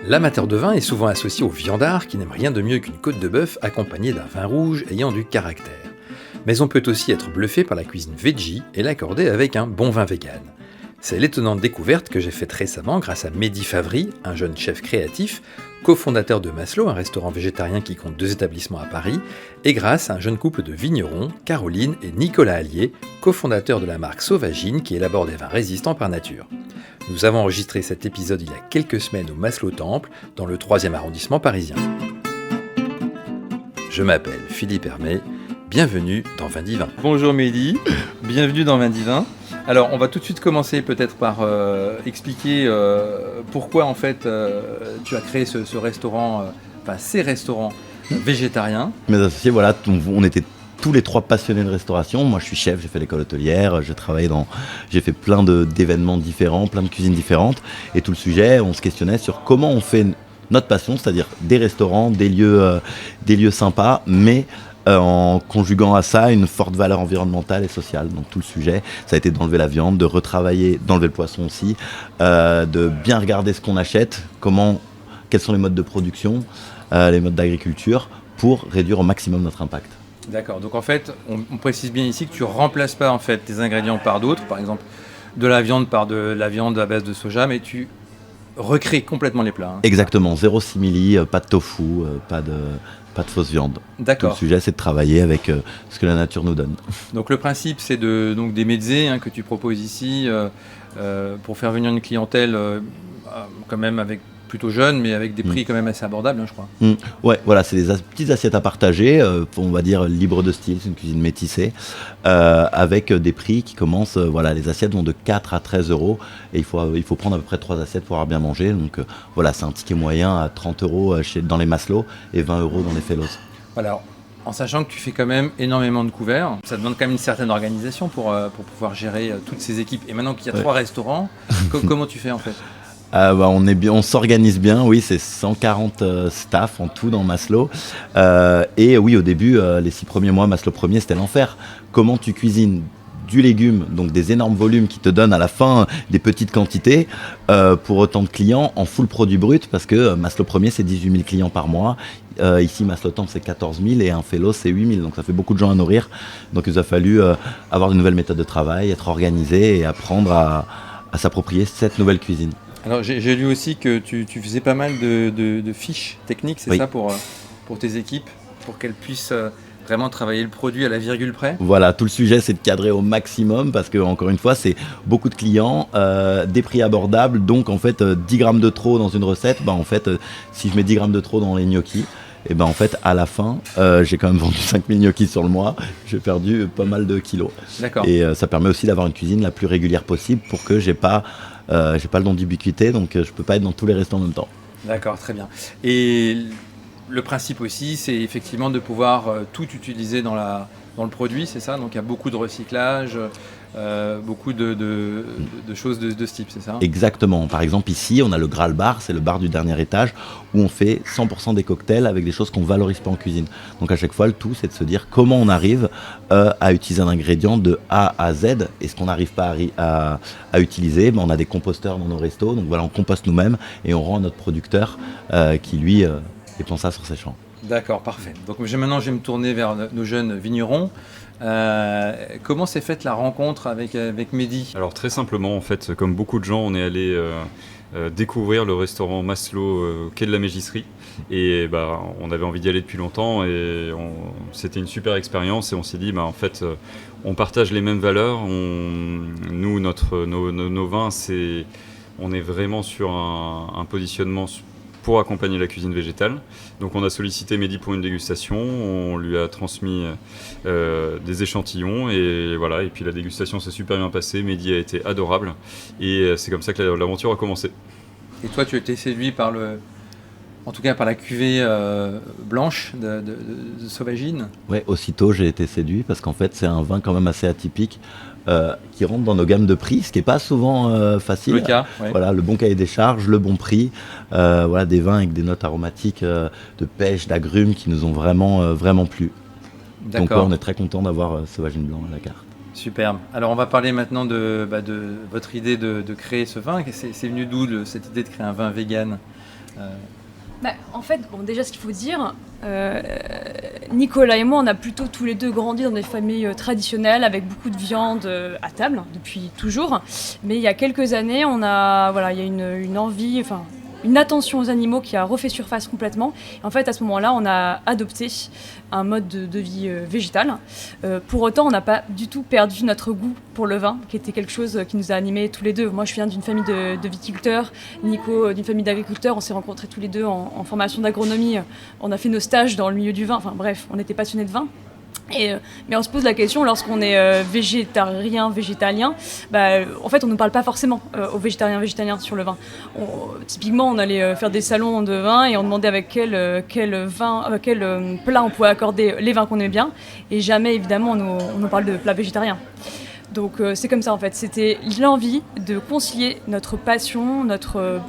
L'amateur de vin est souvent associé au viandard qui n'aime rien de mieux qu'une côte de bœuf accompagnée d'un vin rouge ayant du caractère. Mais on peut aussi être bluffé par la cuisine veggie et l'accorder avec un bon vin vegan. C'est l'étonnante découverte que j'ai faite récemment grâce à Mehdi Favry, un jeune chef créatif, cofondateur de Maslow, un restaurant végétarien qui compte 2 établissements à Paris, et grâce à un jeune couple de vignerons, Caroline et Nicolas Allier, cofondateurs de la marque Sauvagine qui élabore des vins résistants par nature. Nous avons enregistré cet épisode il y a quelques semaines au Maslow Temple, dans le 3e arrondissement parisien. Je m'appelle Philippe Hermé, bienvenue dans Vin Divin. Bonjour Mehdi, bienvenue dans Vin Divin. Alors on va tout de suite commencer peut-être par expliquer pourquoi en fait tu as créé ce restaurant, ces restaurants végétariens. Mes associés, voilà, on était tous les 3 passionnés de restauration. Moi je suis chef, j'ai fait l'école hôtelière, j'ai fait plein d'événements différents, plein de cuisines différentes. Et tout le sujet, on se questionnait sur comment on fait notre passion, c'est-à-dire des restaurants, des lieux sympas, mais en conjuguant à ça une forte valeur environnementale et sociale. Donc tout le sujet, ça a été d'enlever la viande, de retravailler, d'enlever le poisson aussi, de bien regarder ce qu'on achète, quels sont les modes de production, les modes d'agriculture, pour réduire au maximum notre impact. D'accord, donc en fait, on précise bien ici que tu ne remplaces pas en fait tes ingrédients par d'autres, par exemple de la viande par de la viande à base de soja, mais tu recrées complètement les plats. Exactement, 0 simili, pas de tofu, pas de fausse viande. D'accord. Tout le sujet, c'est de travailler avec ce que la nature nous donne. Donc le principe, c'est des mezzés que tu proposes ici pour faire venir une clientèle quand même plutôt jeune, mais avec des prix quand même assez abordables, je crois. Ouais, voilà, c'est des petites assiettes à partager, on va dire libres de style, c'est une cuisine métissée, avec des prix qui commencent, les assiettes vont de 4 à 13 euros, et il faut prendre à peu près 3 assiettes pour avoir bien mangé, donc c'est un ticket moyen à 30 euros dans les Maslow et 20 euros dans les Fellows. Voilà, en sachant que tu fais quand même énormément de couverts, ça demande quand même une certaine organisation pour pouvoir gérer toutes ces équipes, et maintenant qu'il y a 3 restaurants, comment tu fais en fait ? On s'organise bien, oui, c'est 140 staff en tout dans Maslow. Et oui, au début, les 6 premiers mois, Maslow premier, c'était l'enfer. Comment tu cuisines du légume, donc des énormes volumes qui te donnent à la fin des petites quantités pour autant de clients en full produit brut, parce que Maslow premier, c'est 18 000 clients par mois. Ici, Maslow Temple, c'est 14 000 et un Fellow, c'est 8 000. Donc ça fait beaucoup de gens à nourrir. Donc il nous a fallu avoir de nouvelles méthodes de travail, être organisé et apprendre à s'approprier cette nouvelle cuisine. Alors j'ai lu aussi que tu faisais pas mal de fiches techniques, c'est ça, pour tes équipes, pour qu'elles puissent vraiment travailler le produit à la virgule près. Voilà, tout le sujet, c'est de cadrer au maximum, parce que encore une fois, c'est beaucoup de clients, des prix abordables, donc en fait 10 grammes de trop dans une recette, si je mets 10 grammes de trop dans les gnocchis, et en fait à la fin j'ai quand même vendu 5000 gnocchis sur le mois, j'ai perdu pas mal de kilos. D'accord. Et ça permet aussi d'avoir une cuisine la plus régulière possible pour que j'ai pas le don d'ubiquité, donc je peux pas être dans tous les restos en même temps. D'accord, très bien. Et le principe aussi, c'est effectivement de pouvoir tout utiliser dans le produit, c'est ça ? Donc il y a beaucoup de recyclage, beaucoup de choses de ce type, c'est ça ? Exactement. Par exemple, ici, on a le Graal Bar, c'est le bar du dernier étage, où on fait 100% des cocktails avec des choses qu'on ne valorise pas en cuisine. Donc à chaque fois, le tout, c'est de se dire comment on arrive à utiliser un ingrédient de A à Z, et ce qu'on n'arrive pas à utiliser, on a des composteurs dans nos restos, donc on composte nous-mêmes, et on rend à notre producteur qui, lui, dépend ça sur ses champs. D'accord, parfait. Donc maintenant, je vais me tourner vers nos jeunes vignerons. Comment s'est faite la rencontre avec Mehdi ? Alors très simplement, en fait, comme beaucoup de gens, on est allé découvrir le restaurant Maslow au quai de la Mégisserie. Et on avait envie d'y aller depuis longtemps, et c'était une super expérience, et on s'est dit, en fait, on partage les mêmes valeurs. Nous, nos vins, on est vraiment sur un positionnement pour accompagner la cuisine végétale. Donc on a sollicité Mehdi pour une dégustation, on lui a transmis des échantillons, et voilà, et puis la dégustation s'est super bien passée, Mehdi a été adorable, et c'est comme ça que l'aventure a commencé. Et toi, tu as été séduit par la cuvée blanche de Sauvagine ? Ouais, aussitôt j'ai été séduit, parce qu'en fait c'est un vin quand même assez atypique, qui rentre dans nos gammes de prix, ce qui n'est pas souvent facile. Le cas, ouais. Voilà, le bon cahier des charges, le bon prix, des vins avec des notes aromatiques de pêche, d'agrumes qui nous ont vraiment plu. D'accord. Donc on est très content d'avoir Sauvagine blanc à la carte. Superbe. Alors on va parler maintenant de votre idée de créer ce vin. C'est venu d'où cette idée de créer un vin vegan ? En fait, déjà, ce qu'il faut dire, Nicolas et moi, on a plutôt tous les deux grandi dans des familles traditionnelles avec beaucoup de viande à table depuis toujours. Mais il y a quelques années, il y a une envie, une attention aux animaux qui a refait surface complètement. Et en fait, à ce moment-là, on a adopté un mode de vie végétal. Pour autant, on n'a pas du tout perdu notre goût pour le vin, qui était quelque chose qui nous a animés tous les deux. Moi, je viens d'une famille de viticulteurs, Nico d'une famille d'agriculteurs. On s'est rencontrés tous les deux en formation d'agronomie. On a fait nos stages dans le milieu du vin. Enfin bref, on était passionnés de vin. Mais on se pose la question, lorsqu'on est végétarien, végétalien, en fait on ne parle pas forcément aux végétariens sur le vin. Typiquement on allait faire des salons de vin et on demandait avec quel plat on pouvait accorder les vins qu'on aimait bien, et jamais évidemment on nous parle de plats végétariens. Donc c'est comme ça en fait, c'était l'envie de concilier notre passion, notre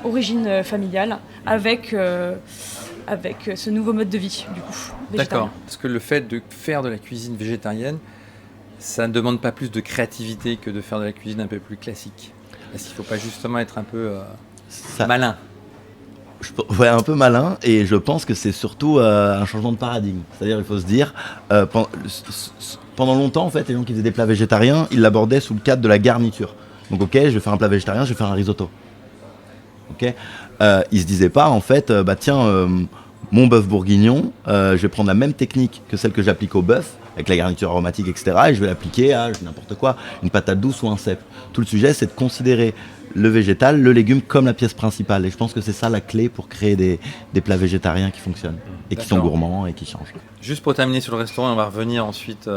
origine familiale avec ce nouveau mode de vie, du coup, végétarien. D'accord, parce que le fait de faire de la cuisine végétarienne, ça ne demande pas plus de créativité que de faire de la cuisine un peu plus classique. Est-ce qu'il ne faut pas justement être un peu malin ? Ouais, un peu malin, et je pense que c'est surtout un changement de paradigme. C'est-à-dire, il faut se dire, pendant longtemps, en fait, les gens qui faisaient des plats végétariens, ils l'abordaient sous le cadre de la garniture. Donc, ok, je vais faire un plat végétarien, je vais faire un risotto. Ok. Ils se disaient pas en fait, mon bœuf bourguignon, je vais prendre la même technique que celle que j'applique au bœuf, avec la garniture aromatique, etc. Et je vais l'appliquer à n'importe quoi, une patate douce ou un cèpe. Tout le sujet, c'est de considérer le végétal, le légume comme la pièce principale. Et je pense que c'est ça la clé pour créer des plats végétariens qui fonctionnent et qui sont gourmands et qui changent. Juste pour terminer sur le restaurant, on va revenir ensuite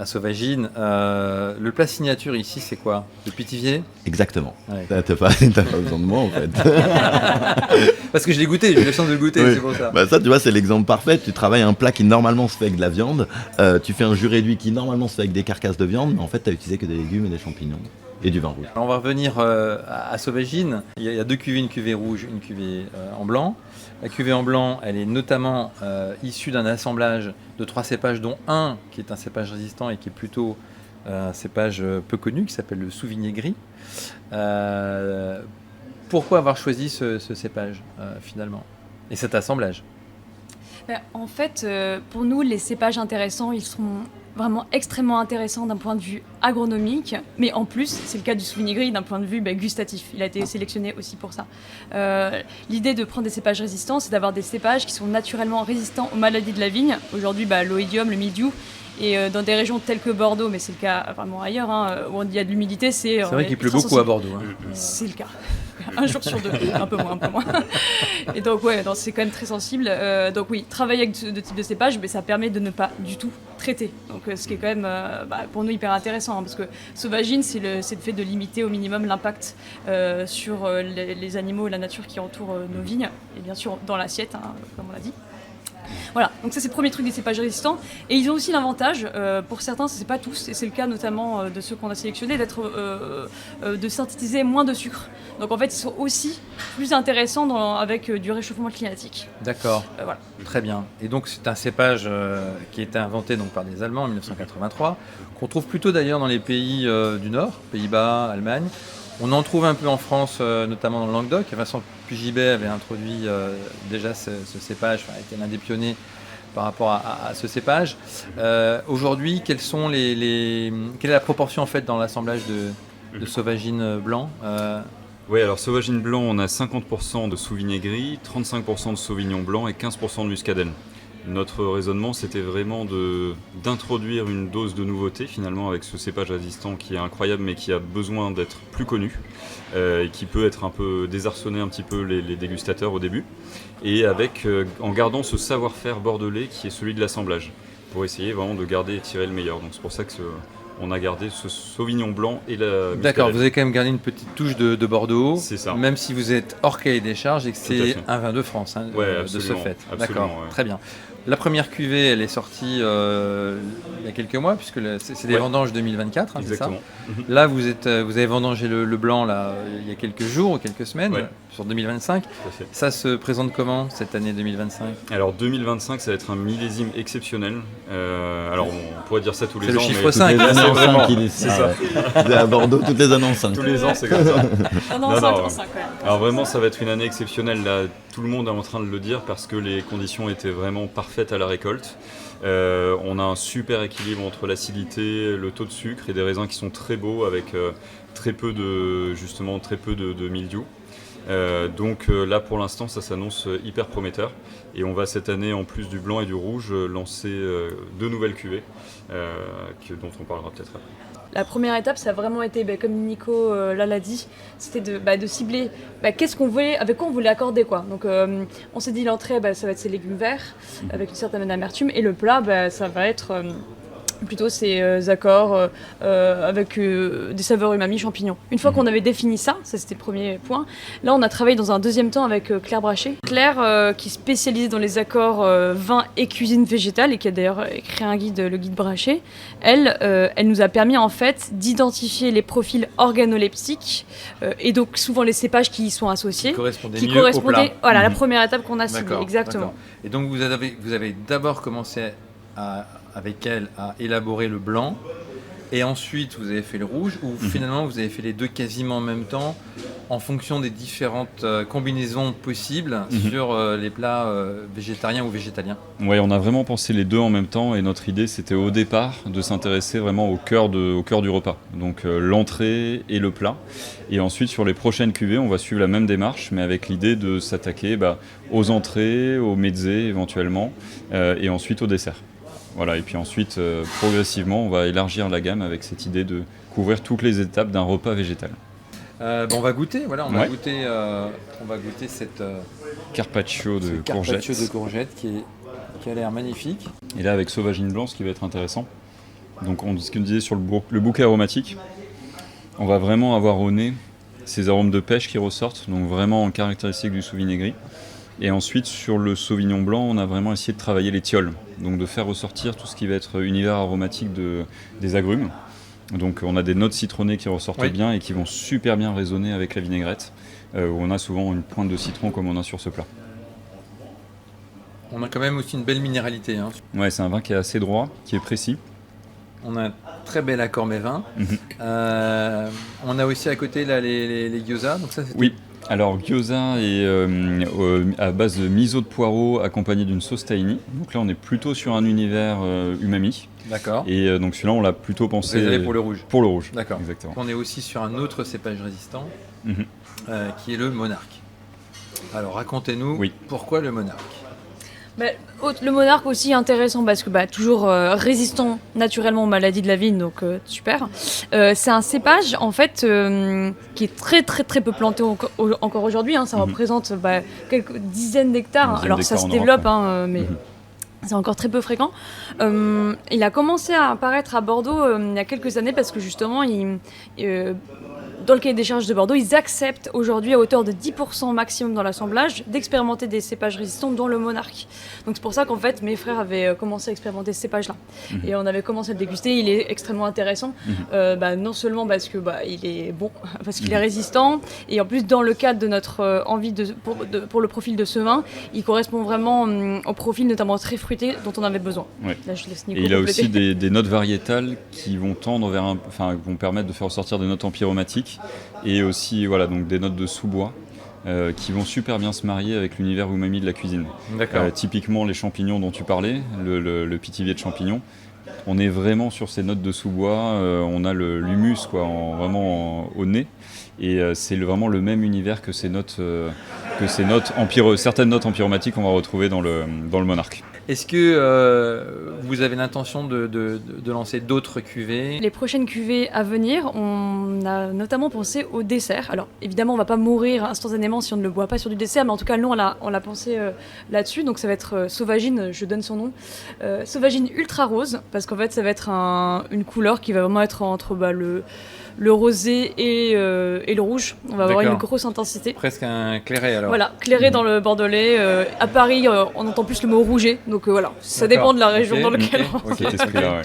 à Sauvagine. Le plat signature ici, c'est quoi ? Le pitivier ? Exactement. Ouais. T'as pas besoin de moi en fait. Parce que je l'ai goûté, j'ai eu la chance de le goûter, Oui. c'est pour ça. Ça, tu vois, c'est l'exemple parfait. Tu travailles un plat qui normalement se fait avec de la viande. Tu fais un jus réduit qui normalement se fait avec des carcasses de viande. Mais en fait, tu as utilisé que des légumes et des champignons et du vin rouge. Alors, on va revenir à Sauvagine. Il y a deux cuvées, une cuvée rouge, une cuvée en blanc. La cuvée en blanc, elle est notamment issue d'un assemblage de 3 cépages, dont un qui est un cépage résistant et qui est plutôt un cépage peu connu, qui s'appelle le Souvigné gris. Pourquoi avoir choisi ce cépage, finalement, et cet assemblage ? En fait, pour nous, les cépages intéressants, ils sont vraiment extrêmement intéressants d'un point de vue agronomique, mais en plus, c'est le cas du Souvigné gris d'un point de vue gustatif. Il a été sélectionné aussi pour ça. L'idée de prendre des cépages résistants, c'est d'avoir des cépages qui sont naturellement résistants aux maladies de la vigne. Aujourd'hui, l'oïdium, le mildiou, et dans des régions telles que Bordeaux, mais c'est le cas vraiment ailleurs, où il y a de l'humidité, c'est vrai qu'il pleut beaucoup à Bordeaux. C'est le cas. Un jour sur deux, un peu moins. Et donc c'est quand même très sensible. Donc oui, travailler avec ce type de cépage, ça permet de ne pas du tout traiter. Donc ce qui est quand même pour nous hyper intéressant, parce que Sauvagine, c'est le fait de limiter au minimum l'impact sur les animaux et la nature qui entourent nos vignes, et bien sûr dans l'assiette, comme on l'a dit. Voilà, donc ça c'est le premier truc des cépages résistants. Et ils ont aussi l'avantage, pour certains, c'est pas tous, et c'est le cas notamment de ceux qu'on a sélectionnés, de synthétiser moins de sucre. Donc en fait, ils sont aussi plus intéressants avec du réchauffement climatique. D'accord, voilà. Très bien. Et donc c'est un cépage qui a été inventé par des Allemands en 1983, qu'on trouve plutôt d'ailleurs dans les pays du Nord, Pays-Bas, Allemagne. On en trouve un peu en France, notamment dans le Languedoc. Vincent Pugibet avait introduit déjà ce cépage, était l'un des pionniers par rapport à ce cépage. Aujourd'hui, quelle est la proportion en fait dans l'assemblage de Sauvagine blanc Oui, alors Sauvagine blanc, on a 50% de Souvigné gris, 35% de Sauvignon blanc et 15% de Muscadelle. Notre raisonnement, c'était vraiment d'introduire une dose de nouveauté finalement avec ce cépage résistant qui est incroyable mais qui a besoin d'être plus connu et qui peut être un peu désarçonner un petit peu les dégustateurs au début, et en gardant ce savoir-faire bordelais qui est celui de l'assemblage pour essayer vraiment de garder et tirer le meilleur. Donc c'est pour ça que on a gardé ce Sauvignon blanc et la Muscadelle. D'accord, vous avez quand même gardé une petite touche de Bordeaux, c'est ça. Même si vous êtes hors cahier des charges et que c'est un vin de France, de ce fait. D'accord, ouais. Très bien. La première cuvée, elle est sortie il y a quelques mois, puisque c'est des vendanges 2024, hein, c'est ça. Exactement. Là, vous avez vendangé le blanc là, il y a quelques jours ou quelques semaines, sur 2025. Tout à fait. Ça se présente comment, cette année 2025 ? Alors 2025, ça va être un millésime exceptionnel. Alors on pourrait dire ça tous les C'est ans. le chiffre mais 5. Toutes les là, années c'est en vraiment- 5, il est c'est ça. À Bordeaux, toutes les années en 5. Tous les ans, c'est comme ça. Non, Non, 5 non. en 5, ouais. Alors vraiment, ça va être une année exceptionnelle. Là, tout le monde est en train de le dire parce que les conditions étaient vraiment parfaites à la récolte. On a un super équilibre entre l'acidité, le taux de sucre et des raisins qui sont très beaux avec très peu de mildiou. Donc là pour l'instant ça s'annonce hyper prometteur et on va cette année en plus du blanc et du rouge lancer 2 nouvelles cuvées dont on parlera peut-être après. La première étape, ça a vraiment été, comme Nico l'a dit, c'était de cibler qu'est-ce qu'on voulait, avec quoi on voulait accorder, quoi. Donc on s'est dit l'entrée, ça va être ces légumes verts avec une certaine amertume, et le plat, ça va être plutôt ces accords avec des saveurs umami, champignons. Une fois qu'on avait défini ça c'était le premier point. Là, on a travaillé dans un deuxième temps avec Claire Brachet. Claire, qui est spécialisée dans les accords vin et cuisine végétale et qui a d'ailleurs écrit un guide, le guide Brachet. Elle nous a permis en fait d'identifier les profils organoleptiques et donc souvent les cépages qui y sont associés. Correspondait Qui mieux au plat. correspondaient, voilà, la première étape qu'on a ciblée, D'accord, exactement. d'accord. Et donc vous avez d'abord commencé avec elle à élaborer le blanc, et ensuite vous avez fait le rouge, ou finalement vous avez fait les deux quasiment en même temps, en fonction des différentes combinaisons possibles sur les plats végétariens ou végétaliens. Ouais, on a vraiment pensé les deux en même temps et notre idée c'était au départ de s'intéresser vraiment au cœur du repas, donc l'entrée et le plat. Et ensuite sur les prochaines cuvées, on va suivre la même démarche mais avec l'idée de s'attaquer aux entrées, aux mezzés éventuellement et ensuite au dessert. Voilà, et puis ensuite, progressivement, on va élargir la gamme avec cette idée de couvrir toutes les étapes d'un repas végétal. On va goûter, on va Ouais. goûter cette Carpaccio de ce courgettes. carpaccio de courgettes qui a l'air magnifique. Et là, avec sauvagine blanc, ce qui va être intéressant. Donc, ce qu'on disait sur le bouquet aromatique, on va vraiment avoir au nez ces arômes de pêche qui ressortent, donc vraiment en caractéristique du Sauvigné. Et ensuite, sur le Sauvignon blanc, on a vraiment essayé de travailler les tilleuls, donc de faire ressortir tout ce qui va être univers aromatique des agrumes. Donc on a des notes citronnées qui ressortent bien et qui vont super bien résonner avec la vinaigrette, où on a souvent une pointe de citron comme on a sur ce plat. On a quand même aussi une belle minéralité. Hein. Ouais, c'est un vin qui est assez droit, qui est précis. On a un très bel accord mévin. On a aussi à côté là, les gyoza. Donc ça, Oui, alors gyoza est à base de miso de poireau accompagné d'une sauce tahini. Donc là on est plutôt sur un univers umami. D'accord. Et donc celui-là on l'a plutôt pensé Réservé pour le rouge. Pour le rouge, D'accord. exactement. On est aussi sur un autre cépage résistant qui est le monarque. Alors racontez-nous pourquoi le monarque. Le monarque aussi intéressant parce que toujours résistant naturellement aux maladies de la vigne, donc super. C'est un cépage en fait qui est très très très peu planté encore aujourd'hui. Ça représente quelques dizaines d'hectares. Alors ça se développe, mais c'est encore très peu fréquent. Il a commencé à apparaître à Bordeaux il y a quelques années parce que justement dans le cahier des charges de Bordeaux, ils acceptent aujourd'hui à hauteur de 10% maximum dans l'assemblage d'expérimenter des cépages résistants, dont le monarque. Donc c'est pour ça qu'en fait mes frères avaient commencé à expérimenter ce cépage-là. Et on avait commencé à le déguster, il est extrêmement intéressant, non seulement parce que il est bon, parce qu'il est résistant, et en plus dans le cadre de notre envie pour le profil de ce vin, il correspond vraiment au profil notamment très fruité dont on avait besoin. Ouais. Là, je laisse Nico et il a compléter. aussi des notes variétales qui vont tendre vers vont permettre de faire ressortir des notes empyromatiques et aussi donc des notes de sous-bois qui vont super bien se marier avec l'univers umami de la cuisine. Typiquement les champignons dont tu parlais, le pitivier de champignons, on est vraiment sur ces notes de sous-bois, on a l'humus vraiment au nez et c'est vraiment le même univers que ces notes, certaines notes empyromatiques qu'on va retrouver dans le monarque. Est-ce que vous avez l'intention de lancer d'autres cuvées ? Les prochaines cuvées à venir, on a notamment pensé au dessert. Alors évidemment, on ne va pas mourir instantanément si on ne le boit pas sur du dessert, mais en tout cas, nous, on l'a pensé là-dessus. Donc ça va être Sauvagine, je donne son nom. Sauvagine ultra rose, parce qu'en fait, ça va être une couleur qui va vraiment être entre le rosé et le rouge. On va avoir une grosse intensité. Presque un clairet alors. Voilà, clairet dans le bordelais. À Paris, on entend plus le mot rouget, donc Donc voilà, ça D'accord. dépend de la région Ok, dans laquelle ok, on ok. Cet esprit-là, ouais.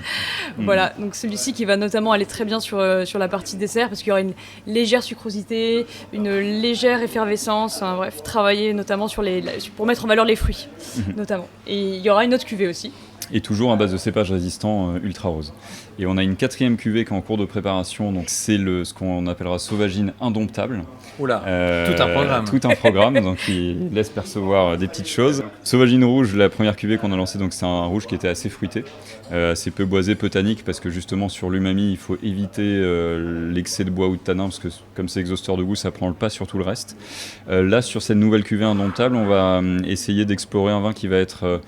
Voilà, donc celui-ci qui va notamment aller très bien sur la partie dessert parce qu'il y aura une légère sucrosité, une légère effervescence, hein, bref, travailler notamment pour mettre en valeur les fruits, notamment. Et il y aura une autre cuvée aussi. Et toujours à base de cépages résistants ultra rose. Et on a une 4e cuvée qui est en cours de préparation, donc c'est ce qu'on appellera Sauvagine indomptable. Oula, tout un programme. Tout un programme, donc il laisse percevoir des petites choses. Sauvagine rouge, la première cuvée qu'on a lancée, donc c'est un rouge qui était assez fruité, assez peu boisé, peu tannique, parce que justement sur l'umami, il faut éviter l'excès de bois ou de tanin, parce que comme c'est exhausteur de goût, ça prend le pas sur tout le reste. Là, sur cette nouvelle cuvée indomptable, on va essayer d'explorer un vin qui va être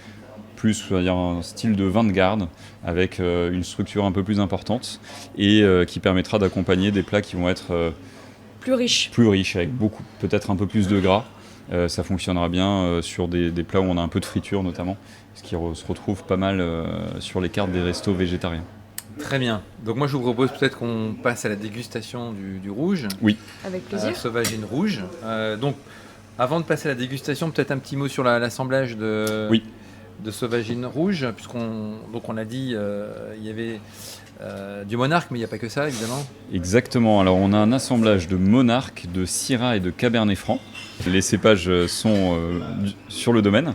plus, on va dire, un style de vin de garde avec une structure un peu plus importante et qui permettra d'accompagner des plats qui vont être Plus riche. plus riches avec beaucoup, peut-être un peu plus de gras. Ça fonctionnera bien sur des plats où on a un peu de friture notamment, ce qui se retrouve pas mal sur les cartes des restos végétariens. Très bien. Donc moi je vous propose peut-être qu'on passe à la dégustation du rouge. Avec plaisir. Sauvagine rouge. Donc avant de passer à la dégustation, peut-être un petit mot sur l'assemblage de Sauvagine rouge, puisqu'on a dit il y avait du monarque, mais il n'y a pas que ça évidemment. Exactement, alors on a un assemblage de monarque, de syrah et de cabernet franc. Les cépages sont sur le domaine,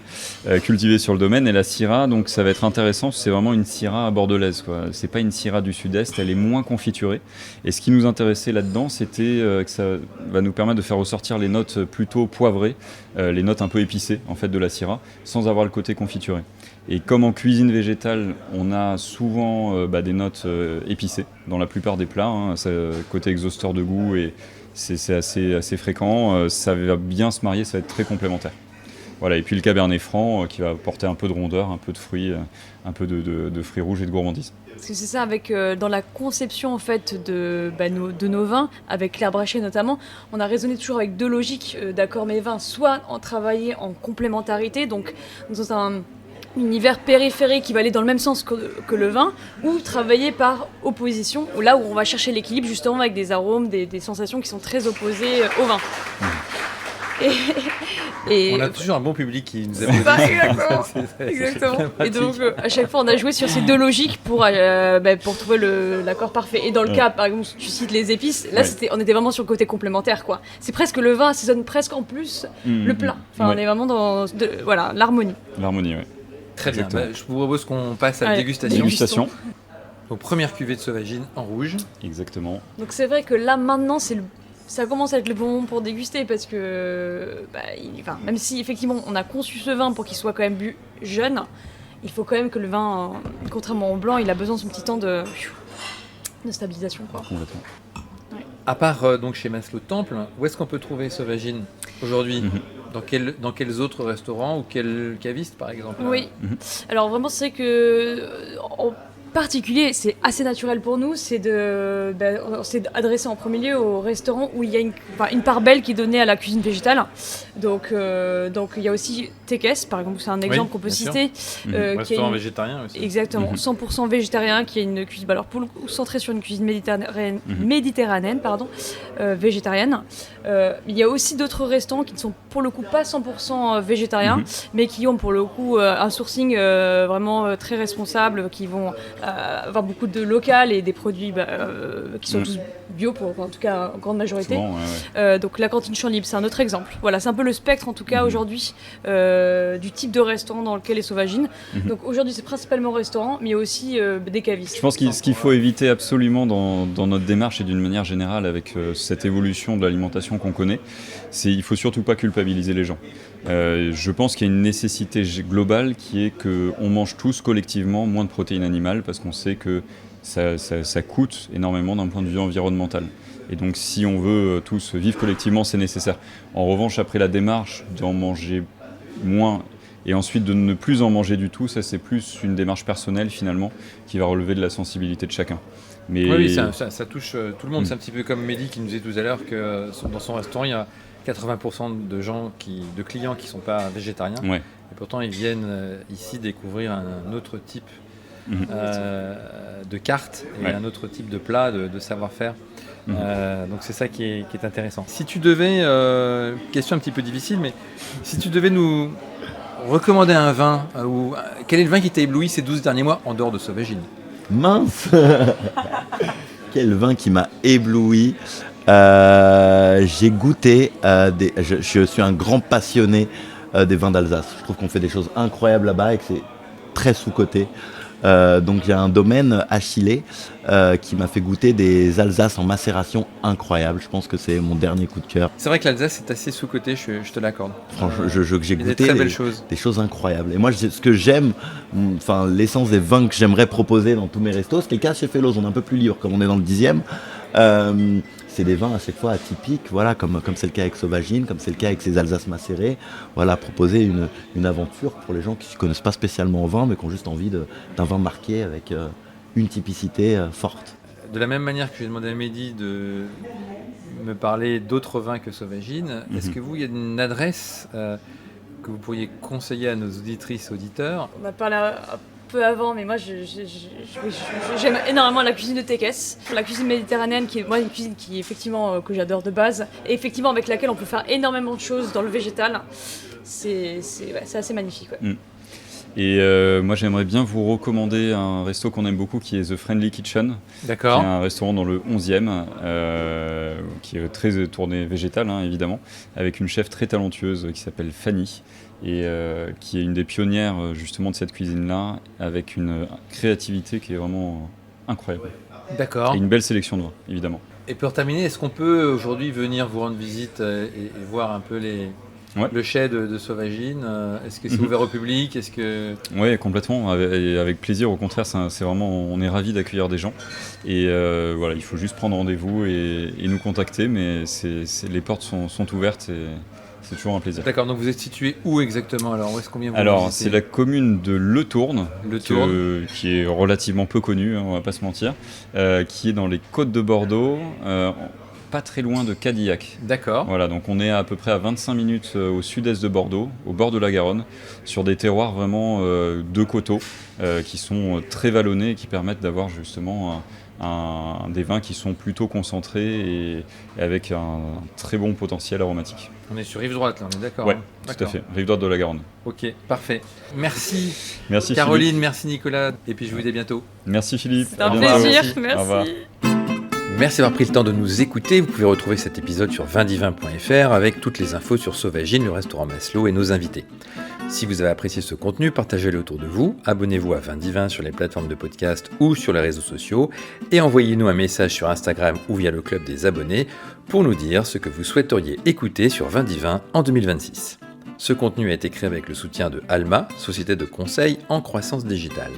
cultivés sur le domaine, et la syrah, donc ça va être intéressant, c'est vraiment une syrah bordelaise, quoi. C'est pas une syrah du sud-est, elle est moins confiturée. Et ce qui nous intéressait là-dedans, c'était que ça va nous permettre de faire ressortir les notes plutôt poivrées, les notes un peu épicées en fait de la syrah, sans avoir le côté confituré. Et comme en cuisine végétale, on a souvent des notes épicées dans la plupart des plats, hein, côté exhausteur de goût, et c'est assez fréquent, ça va bien se marier, ça va être très complémentaire. Voilà, et puis le cabernet franc qui va apporter un peu de rondeur, un peu de fruits, un peu de fruits rouges et de gourmandise. Parce que c'est ça, dans la conception en fait de nos vins, avec l'herbe hachée notamment, on a raisonné toujours avec deux logiques d'accord mes vins, soit en travailler en complémentarité, donc dans un univers périphérique qui va aller dans le même sens que le vin, ou travailler par opposition, là où on va chercher l'équilibre justement avec des arômes, des sensations qui sont très opposées au vin. Et On a toujours un bon public qui nous applaudit. Exactement. Et donc à chaque fois on a joué sur ces deux logiques pour trouver l'accord parfait. Et dans le cas par exemple tu cites les épices, là on était vraiment sur le côté complémentaire quoi. C'est presque le vin assaisonne presque en plus le plat. Enfin on est vraiment dans l'harmonie. L'harmonie, oui. Très bien, Exactement. je vous propose qu'on passe à la Allez, dégustation. Dégustation. Donc première cuvée de Sauvagine en rouge. Exactement. Donc c'est vrai que là maintenant ça commence à être le bon moment pour déguster parce que même si effectivement on a conçu ce vin pour qu'il soit quand même bu jeune, il faut quand même que le vin, contrairement au blanc, il a besoin de son petit temps de stabilisation quoi. Complètement. À part donc chez Maslow Temple, où est-ce qu'on peut trouver Sauvagine aujourd'hui? Dans quels autres restaurants ou quels cavistes par exemple? Oui. Alors vraiment c'est que en particulier, c'est assez naturel pour nous, c'est d'adresser en premier lieu au restaurant où il y a une part belle qui est donnée à la cuisine végétale. Donc il y a aussi Tekes, par exemple, c'est un exemple qu'on peut bien sûr. citer. Restaurant végétarien aussi. Exactement, 100% végétarien, qui est une cuisine, alors pour le coup, centrée sur une cuisine méditerranéenne, végétarienne. Il y a aussi d'autres restaurants qui ne sont pour le coup pas 100% végétariens, mais qui ont pour le coup un sourcing vraiment très responsable, qui vont avoir beaucoup de local et des produits qui sont tous bio, en tout cas en grande majorité. Souvent, ouais. Donc la cantine Champ Libre, c'est un autre exemple. Voilà, c'est un peu le spectre en tout cas aujourd'hui du type de restaurant dans lequel est Sauvagine. Donc aujourd'hui c'est principalement restaurant, mais il y a aussi des cavistes. Je pense que ce qu'il faut éviter absolument dans notre démarche et d'une manière générale avec cette évolution de l'alimentation qu'on connaît, c'est il faut surtout pas culpabiliser les gens. Je pense qu'il y a une nécessité globale qui est qu'on mange tous collectivement moins de protéines animales parce qu'on sait que ça coûte énormément d'un point de vue environnemental. Et donc si on veut tous vivre collectivement, c'est nécessaire. En revanche, après la démarche d'en manger moins et ensuite de ne plus en manger du tout, ça c'est plus une démarche personnelle finalement qui va relever de la sensibilité de chacun. Mais Oui, ça touche tout le monde. C'est un petit peu comme Mehdi qui nous disait tout à l'heure que dans son restaurant, il y a 80% de clients qui ne sont pas végétariens. Ouais. Et pourtant, ils viennent ici découvrir un autre type de carte et un autre type de plat, de savoir-faire. Donc c'est ça qui est intéressant. Si tu devais, question un petit peu difficile, mais si tu devais nous recommander un vin, quel est le vin qui t'a ébloui ces 12 derniers mois en dehors de Sauvagine? Mince. Quel vin qui m'a ébloui. J'ai goûté je suis un grand passionné des vins d'Alsace. Je trouve qu'on fait des choses incroyables là-bas et que c'est très sous-coté. Donc il y a un domaine Achillée qui m'a fait goûter des Alsaces en macération incroyables. Je pense que c'est mon dernier coup de cœur. C'est vrai que l'Alsace est assez sous-coté, je te l'accorde. Franchement, j'ai Des goûté très belles choses. des choses incroyables. Et moi, ce que j'aime, enfin l'essence des vins que j'aimerais proposer dans tous mes restos, c'est le cas chez Fellows, on est un peu plus libre, comme on est dans le 10e. C'est des vins à chaque fois atypiques, voilà, comme c'est le cas avec Sauvagine, comme c'est le cas avec ces Alsaces macérées. Voilà, proposer une aventure pour les gens qui ne se connaissent pas spécialement au vin, mais qui ont juste envie d'un vin marqué avec une typicité forte. De la même manière que j'ai demandé à Mehdi de me parler d'autres vins que Sauvagine, est-ce que vous, il y a une adresse que vous pourriez conseiller à nos auditrices et auditeurs? On a parlé un peu avant, mais moi j'aime énormément la cuisine de Tekes, la cuisine méditerranéenne qui est une cuisine qui effectivement que j'adore de base, et effectivement avec laquelle on peut faire énormément de choses dans le végétal. C'est assez magnifique. Ouais. Et moi j'aimerais bien vous recommander un resto qu'on aime beaucoup qui est The Friendly Kitchen. D'accord. Qui est un restaurant dans le 11e qui est très tourné végétal évidemment, avec une chef très talentueuse qui s'appelle Fanny et qui est une des pionnières justement de cette cuisine-là, avec une créativité qui est vraiment incroyable. D'accord. Et une belle sélection de vins évidemment. Et pour terminer, est-ce qu'on peut aujourd'hui venir vous rendre visite et voir un peu le chai de Sauvagine? Est-ce que c'est ouvert au public? Oui, complètement, avec plaisir. Au contraire, c'est vraiment, on est ravis d'accueillir des gens. Et voilà, il faut juste prendre rendez-vous et nous contacter, mais les portes sont ouvertes et c'est toujours un plaisir. D'accord, donc vous êtes situé où exactement alors? Où est-ce qu'on vient vous Alors, visiter? c'est la commune de Le Tourne, qui est relativement peu connue, on va pas se mentir, qui est dans les Côtes de Bordeaux, pas très loin de Cadillac. D'accord. Voilà, donc on est à peu près à 25 minutes au sud-est de Bordeaux, au bord de la Garonne, sur des terroirs vraiment de coteaux qui sont très vallonnés et qui permettent d'avoir justement des vins qui sont plutôt concentrés et avec un très bon potentiel aromatique. On est sur rive droite là, on est d'accord? Ouais, hein. tout à fait, rive droite de la Garonne. Ok, parfait. Merci, Merci Caroline, Philippe. merci Nicolas, et puis je vous dis à bientôt. Merci Philippe. C'était un À bientôt. plaisir, Au revoir. merci. Merci d'avoir pris le temps de nous écouter. Vous pouvez retrouver cet épisode sur vindivin.fr avec toutes les infos sur Sauvagine, le restaurant Maslow et nos invités. Si vous avez apprécié ce contenu, partagez-le autour de vous, abonnez-vous à Vindivin sur les plateformes de podcast ou sur les réseaux sociaux et envoyez-nous un message sur Instagram ou via le club des abonnés pour nous dire ce que vous souhaiteriez écouter sur Vindivin en 2026. Ce contenu a été créé avec le soutien de Alma, société de conseil en croissance digitale.